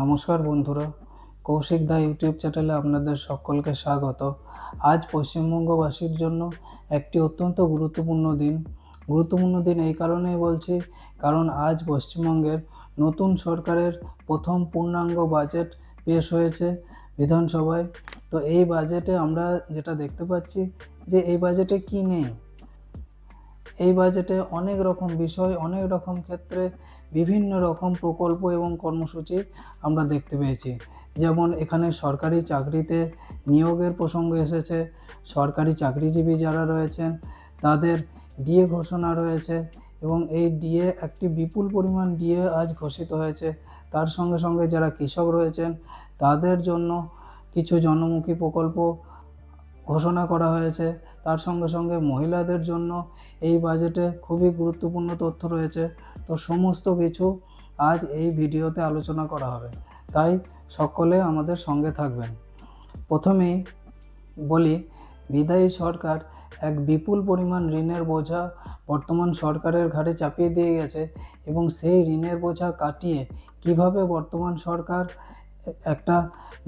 নমস্কার বন্ধুরা, কৌশিক দা ইউটিউব চ্যানেলে আপনাদের সকলকে স্বাগত। আজ পশ্চিমবঙ্গবাসীর জন্য একটি অত্যন্ত গুরুত্বপূর্ণ দিন এই কারণেই বলছি, কারণ আজ পশ্চিমবঙ্গের নতুন সরকারের প্রথম পূর্ণাঙ্গ বাজেট পেশ হয়েছে বিধানসভায়। তো এই বাজেটে আমরা যেটা দেখতে পাচ্ছি যে এই বাজেটে কি নেই। এই বাজেটে অনেক রকম বিষয়, অনেক রকম ক্ষেত্রে বিভিন্ন রকম প্রকল্প এবং কর্মসূচি আমরা দেখতে পেয়েছি। যেমন এখানে সরকারি চাকরিতে নিয়োগের প্রসঙ্গ এসেছে, সরকারি চাকরিজীবী যারা রয়েছেন তাদের ডিএ ঘোষণা রয়েছে এবং এই ডিএ একটি বিপুল পরিমাণ ডিএ আজ ঘোষিত হয়েছে। তার সঙ্গে সঙ্গে যারা কৃষক রয়েছেন তাদের জন্য কিছু জনমুখী প্রকল্প ঘোষণা করা হয়েছে। তার সঙ্গে সঙ্গে মহিলাদের জন্য এই বাজেটে খুবই গুরুত্বপূর্ণ তথ্য রয়েছে। তো সমস্ত কিছু আজ এই ভিডিওতে আলোচনা করা হবে, তাই সকলে আমাদের সঙ্গে থাকবেন। প্রথমেই বলি, বিদায়ী সরকার এক বিপুল পরিমাণ ঋণের বোঝা বর্তমান সরকারের ঘাড়ে চাপিয়ে দিয়ে গেছে এবং সেই ঋণের বোঝা কাটিয়ে কিভাবে বর্তমান সরকার একটা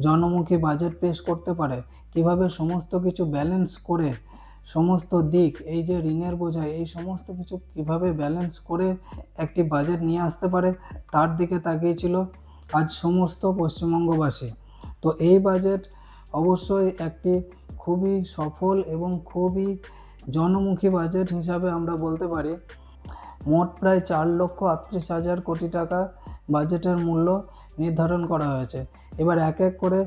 জনমুখী বাজেট পেশ করতে পারে, কিভাবে সমস্ত কিছু ব্যালেন্স করে সমস্ত দিক, এই যে ঋণের বোঝা, এই সমস্ত কিছু কিভাবে ব্যালেন্স করে একটি বাজেট নিয়ে আসতে পারে, তার দিকে তাকিয়েছিল আজ সমস্ত পশ্চিমবঙ্গবাসী। তো এই বাজেট অবশ্যই একটি খুবই সফল এবং খুবই জনমুখী বাজেট হিসাবে আমরা বলতে পারি। মোট প্রায় 4,38,000 কোটি টাকা বাজেটের মূল্য নির্ধারণ করা হয়েছে। এবার এক এক করে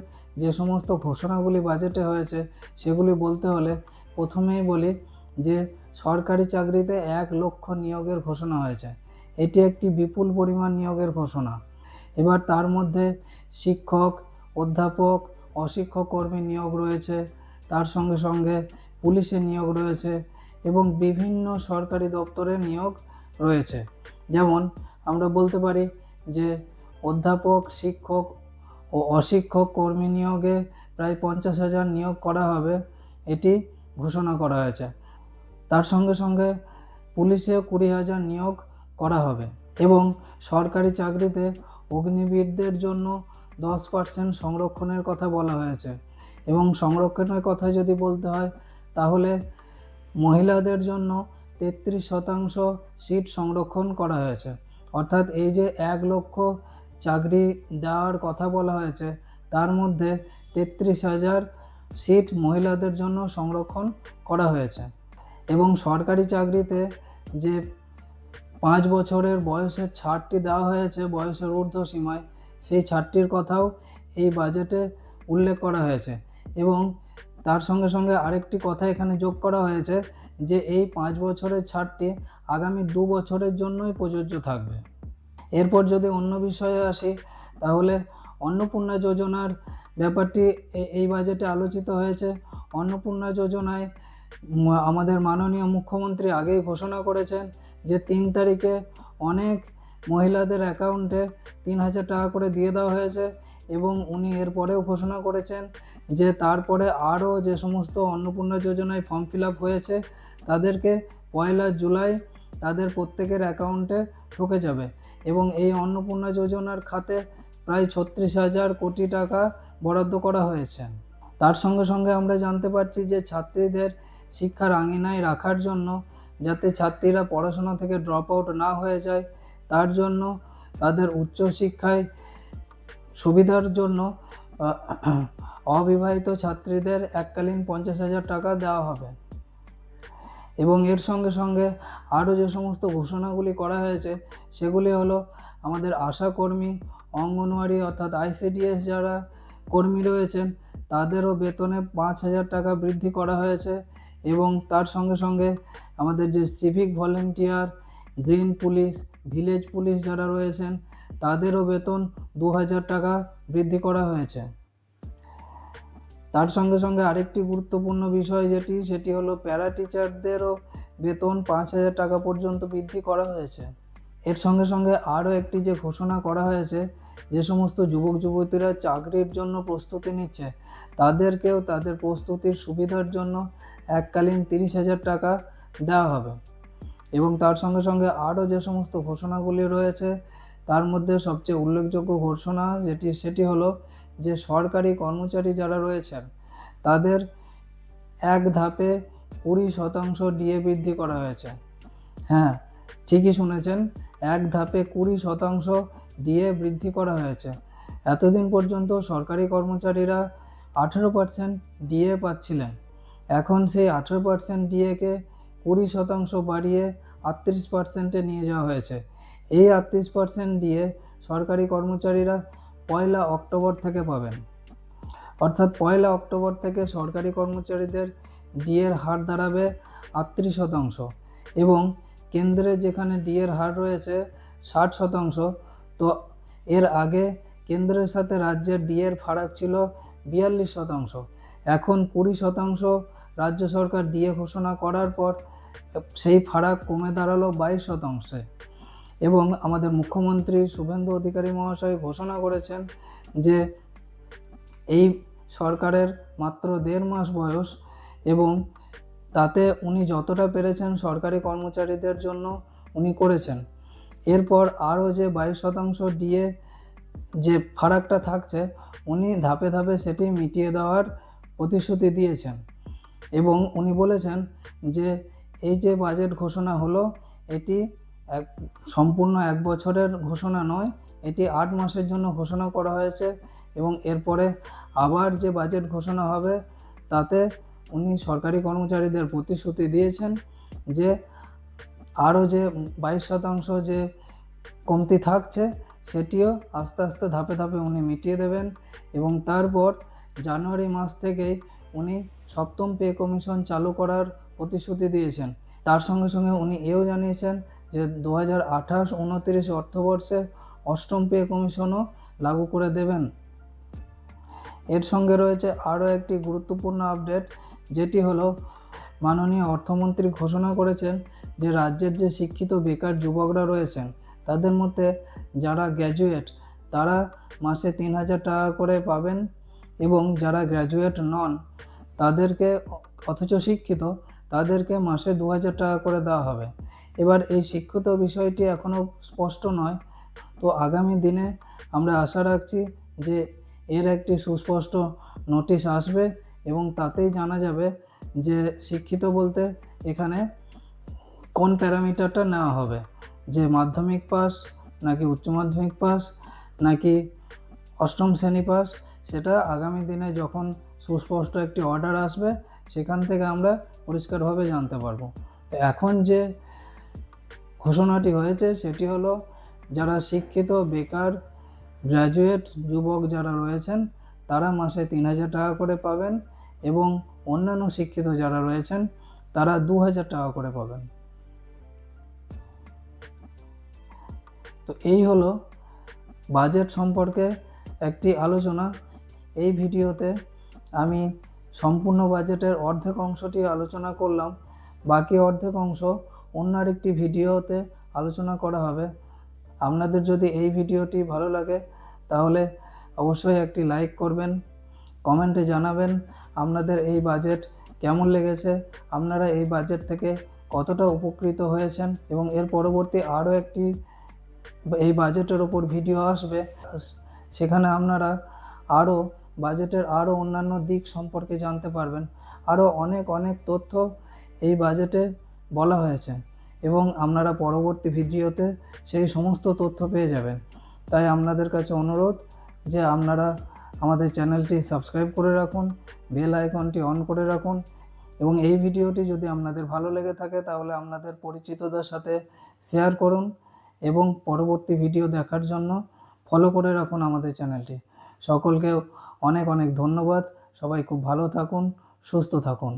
যে সমস্ত ঘোষণাগুলি বাজেটে হয়েছে সেগুলি বলতে হলে প্রথমেই বলি যে সরকারি চাকরিতে 1 লক্ষ নিয়োগের ঘোষণা হয়েছে। এটি একটি বিপুল পরিমাণ নিয়োগের ঘোষণা। এবার তার মধ্যে শিক্ষক, অধ্যাপক, অশিক্ষক কর্মী নিয়োগ রয়েছে, তার সঙ্গে সঙ্গে পুলিশের নিয়োগ রয়েছে এবং বিভিন্ন সরকারি দপ্তরে নিয়োগ রয়েছে। যেমন আমরা বলতে পারি যে অধ্যাপক, শিক্ষক ও অশিক্ষক কর্মী নিয়োগে প্রায় 50,000 নিয়োগ করা হবে, এটি ঘোষণা করা হয়েছে। তার সঙ্গে সঙ্গে পুলিশে 20,000 নিয়োগ করা হবে এবং সরকারি চাকরিতে অগ্নিবীরদের জন্য 10% সংরক্ষণের কথা বলা হয়েছে। এবং সংরক্ষণের কথা যদি বলতে হয় তাহলে মহিলাদের জন্য 33% সিট সংরক্ষণ করা হয়েছে। অর্থাৎ এই যে 1 লক্ষ চাকরি দেওয়ার কথা বলা হয়েছে তার মধ্যে 33,000 সিট মহিলাদের জন্য সংরক্ষণ করা হয়েছে। এবং সরকারি চাকরিতে যে 5 বছরের বয়সের ছাড়টি দেওয়া হয়েছে বয়সের ঊর্ধ্ব সীমায়, সেই ছাড়টির কথাও এই বাজেটে উল্লেখ করা হয়েছে। এবং তার সঙ্গে সঙ্গে আরেকটি কথা এখানে যোগ করা হয়েছে যে এই 5 বছরের ছাড়টি আগামী 2 বছরের জন্যই প্রযোজ্য থাকবে। এরপর যদি অন্য বিষয়ে আসি তাহলে অন্নপূর্ণা যোজনার ব্যাপারটি এই বাজেটে আলোচিত হয়েছে। অন্নপূর্ণা যোজনায় আমাদের মাননীয় মুখ্যমন্ত্রী আগেই ঘোষণা করেছেন যে 3 তারিখে অনেক মহিলাদের অ্যাকাউন্টে 3,000 টাকা করে দিয়ে দেওয়া হয়েছে এবং উনি এরপরেও ঘোষণা করেছেন যে তারপরে আরও যে সমস্ত অন্নপূর্ণা যোজনায় ফর্ম ফিল আপ হয়েছে তাদেরকে 1 জুলাই তাদের প্রত্যেকের অ্যাকাউন্টে ঢুকে যাবে এবং এই অন্নপূর্ণা যোজনার খাতে প্রায় 36,000 কোটি টাকা বরাদ্দ করা হয়েছে। তার সঙ্গে সঙ্গে আমরা জানতে পারছি যে ছাত্রীদের শিক্ষার আঙিনায় রাখার জন্য, যাতে ছাত্রীরা পড়াশোনা থেকে ড্রপ আউট না হয়ে যায়, তার জন্য তাদের উচ্চশিক্ষায় সুবিধার জন্য অবিবাহিত ছাত্রীদের এককালীন 50,000 টাকা দেওয়া হবে। এবং এর সঙ্গে সঙ্গে আরও যে সমস্ত ঘোষণাগুলি করা হয়েছে সেগুলি হলো আমাদের আশাকর্মী, অঙ্গনওয়াড়ি অর্থাৎ ICDS যারা কর্মী রয়েছেন তাদেরও বেতনে 5,000 টাকা বৃদ্ধি করা হয়েছে এবং তার সঙ্গে সঙ্গে আমাদের যে civic volunteer, green police, village police যারা রয়েছেন তাদেরও বেতন 2,000 টাকা বৃদ্ধি করা হয়েছে। তার সঙ্গে সঙ্গে আরেকটি গুরুত্বপূর্ণ বিষয় সেটি হলো প্যারা টিচারদেরও বেতন 5,000 টাকা পর্যন্ত বৃদ্ধি করা হয়েছে। এর সঙ্গে সঙ্গে আরও একটি যে ঘোষণা করা হয়েছে, যে সমস্ত যুবক যুবতীরা চাকরির জন্য প্রস্তুতি নিচ্ছে তাদেরকেও তাদের প্রস্তুতির সুবিধার জন্য এককালীন 30,000 টাকা দেওয়া হবে। এবং তার সঙ্গে সঙ্গে আরও যে সমস্ত ঘোষণাগুলি রয়েছে তার মধ্যে সবচেয়ে উল্লেখযোগ্য ঘোষণা সেটি হলো যে সরকারি কর্মচারী যারা রয়েছেন তাদের এক ধাপে 20% ডিএ বৃদ্ধি করা হয়েছে। হ্যাঁ, ঠিকই শুনেছেন, এক ধাপে 20% ডিএ বৃদ্ধি করা হয়েছে। এতদিন পর্যন্ত সরকারি কর্মচারীরা 18% ডিএ পাচ্ছিলেন, এখন সেই 18% ডিএকে 20% বাড়িয়ে 38%-এ নিয়ে যাওয়া হয়েছে। এই 38% ডিএ সরকারি কর্মচারীরা 1 অক্টোবর থেকে পাবেন। অর্থাৎ 1 অক্টোবর থেকে সরকারি কর্মচারীদের ডিএর হার দাঁড়াবে 38%, এবং কেন্দ্রে যেখানে ডিএর হার রয়েছে 60%, তো এর আগে কেন্দ্রের সাথে রাজ্যের ডিএর ফারাক ছিল 42%। এখন 20% রাজ্য সরকার ডিএ ঘোষণা করার পর সেই ফারাক কমে দাঁড়ালো 22%। এবং আমাদের মুখ্যমন্ত্রী শুভেন্দু অধিকারী মহাশয় ঘোষণা করেছেন যে এই সরকারের মাত্র 1.5 মাস বয়স, এবং তাতে উনি যতটা পেরেছেন সরকারি কর্মচারীদের জন্য উনি করেছেন। এরপর আরও যে 22% ডিএ যে ফারাকটা থাকছে উনি ধাপে ধাপে সেটি মিটিয়ে দেওয়ার প্রতিশ্রুতি দিয়েছেন। এবং উনি বলেছেন যে এই যে বাজেট ঘোষণা হলো এটি সম্পূর্ণ 1 বছরের ঘোষণা নয়, এটি 8 মাসের জন্য ঘোষণা করা হয়েছে, এবং এরপরে আবার যে বাজেট ঘোষণা হবে তাতে উনি সরকারি কর্মচারীদের প্রতিশ্রুতি দিয়েছেন যে আরও যে 22% যে কমতি থাকছে সেটিও আস্তে আস্তে ধাপে ধাপে উনি মিটিয়ে দেবেন। এবং তারপর জানুয়ারি মাস থেকেই উনি 7ম পে কমিশন চালু করার প্রতিশ্রুতি দিয়েছেন। তার সঙ্গে সঙ্গে উনি এও জানিয়েছেন যে 2028-29 অর্থবর্ষে 8ম পে কমিশনও লাগু করে দেবেন। এর সঙ্গে রয়েছে আরও একটি গুরুত্বপূর্ণ আপডেট, যেটি হলো মাননীয় অর্থমন্ত্রী ঘোষণা করেছেন যে রাজ্যের যে শিক্ষিত বেকার যুবকরা রয়েছেন তাদের মধ্যে যারা গ্র্যাজুয়েট তারা মাসে 3,000 টাকা করে পাবেন, এবং যারা গ্র্যাজুয়েট নন তাদেরকে অথচ শিক্ষিত তাদেরকে মাসে 2,000 টাকা করে দেওয়া হবে। এবার এই শিক্ষিত বিষয়টি এখনও স্পষ্ট নয়, তো আগামী দিনে আমরা আশা রাখছি যে এর একটি সুস্পষ্ট নোটিশ আসবে, এবং তাতেই জানা যাবে যে শিক্ষিত বলতে এখানে কোন প্যারামিটারটা নেওয়া হবে, যে মাধ্যমিক পাস নাকি উচ্চ মাধ্যমিক পাস নাকি 8ম শ্রেণী পাস, সেটা আগামী দিনে যখন সুস্পষ্ট একটি অর্ডার আসবে সেখান থেকে আমরা পরিষ্কারভাবে জানতে পারবো। তো এখন যে ঘোষণাটি হয়েছে সেটি হলো যারা শিক্ষিত বেকার গ্র্যাজুয়েট যুবক যারা রয়েছেন তারা মাসে 3,000 টাকা করে পাবেন, এবং অন্যান্য শিক্ষিত যারা রয়েছেন তারা 2,000 টাকা করে পাবেন। তো এই হলো বাজেট সম্পর্কে একটি আলোচনা। এই ভিডিওতে আমি সম্পূর্ণ বাজেটের অর্ধেক অংশটি আলোচনা করলাম, বাকি অর্ধেক অংশ অন্য আরেকটি ভিডিওতে আলোচনা করা হবে। আপনাদের যদি এই ভিডিওটি ভালো লাগে তাহলে অবশ্যই একটি লাইক করবেন, কমেন্টে জানাবেন আপনাদের এই বাজেট কেমন লেগেছে, আপনারা এই বাজেট থেকে কতটা উপকৃত হয়েছেন, এবং এর পরবর্তী আরও একটি এই বাজেটের ওপর ভিডিও আসবে, সেখানে আপনারা আরও বাজেটের আরও অন্যান্য দিক সম্পর্কে জানতে পারবেন। আরও অনেক অনেক তথ্য এই বাজেটে বলা হয়েছে, এবং আপনারা পরবর্তী ভিডিওতে সেই সমস্ত তথ্য পেয়ে যাবেন। তাই আপনাদের কাছে অনুরোধ যে আপনারা আমাদের চ্যানেলটি সাবস্ক্রাইব করে রাখুন, বেল আইকনটি অন করে রাখুন, এবং এই ভিডিওটি যদি আপনাদের ভালো লেগে থাকে তাহলে আপনাদের পরিচিতদের সাথে শেয়ার করুন, এবং পরবর্তী ভিডিও দেখার জন্য ফলো করে রাখুন আমাদের চ্যানেলটি। সকলকে অনেক অনেক ধন্যবাদ। সবাই খুব ভালো থাকুন, সুস্থ থাকুন।